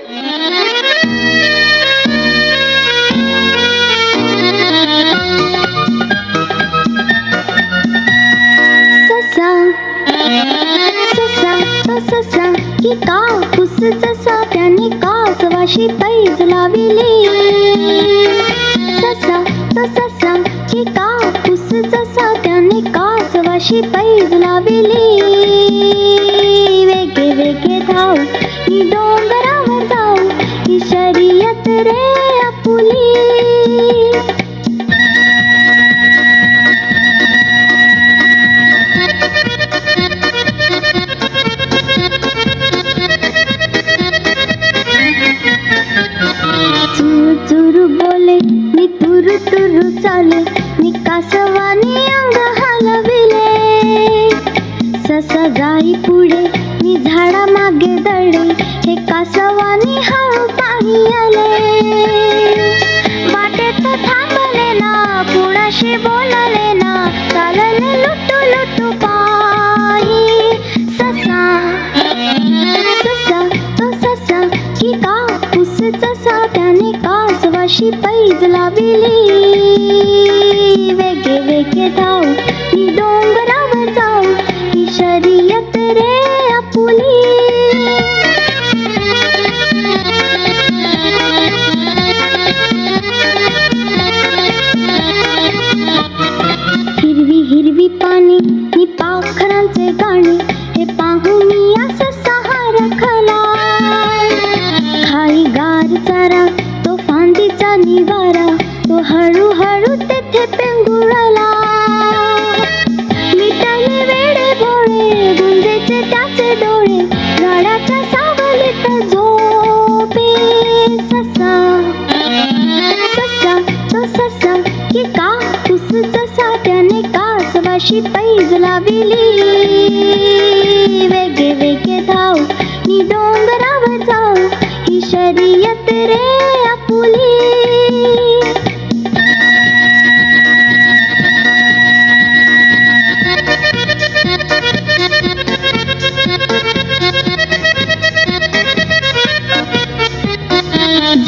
ससा ससा तो ससा की कापूस जसा त्याने कासवाशी पैज लाविली. ससा तो ससा की कापूस जसा त्याने कासवाशी पैज लाविली. वेगे वेगे धाव ही डोंगरावर जाऊ ही शर्यत रे आपुली. चुरू बोले मी तुरु तुरु चाले मी कासवाने अंग हलविले. ससा जाई पुढे मी झाडा मागे दडे हे कासवाने हळू पाही आले. वाटेत थांबले ना कुणाशी बोलले ना चालले लुटू लुटू पायी. ससा ससा तो ससा की कापूस जसा त्याने कासवाशी पैज लाविली. वेगे वेगे धाव ही डोंगरावर जाऊ ही शर्यत रे आपुली. हिरवी हिरवी पाने ही पाखरांचे गाणे हे पाहून मी असं सहा रखला. खाई गार चारा तो फांदीचा निवारा तो हळूहळू तेथे पेंगुळला. मिटाले वेडे भोळे गुंजेचे त्याचे डोळे झाडाच्या सावलीत झोपे. ससा ससा तो ससा की कापूस जसा त्याने कासवाशी पैज लाविली. वेगे वेगे धाव मी डोंगरावर जाऊ ही शर्यत रे आपुली.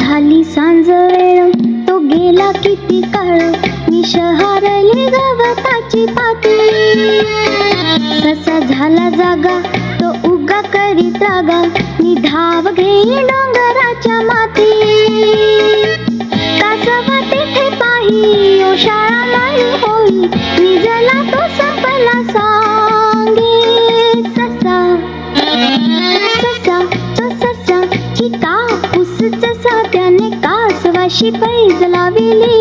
झाली सांज वेळ तो गेला किती काळ मी शहारली गवताची पाती. ससा झाला जागा तो उगा करीत रागा मी धाव घेई डोंगराच्या माती. कासवा तेथे पाही ओशाळा नाही होई निजला तो संपला सांगे. ससा ससा तो ससा की कापूस जसा त्याने कासवाशी पैज लाविली.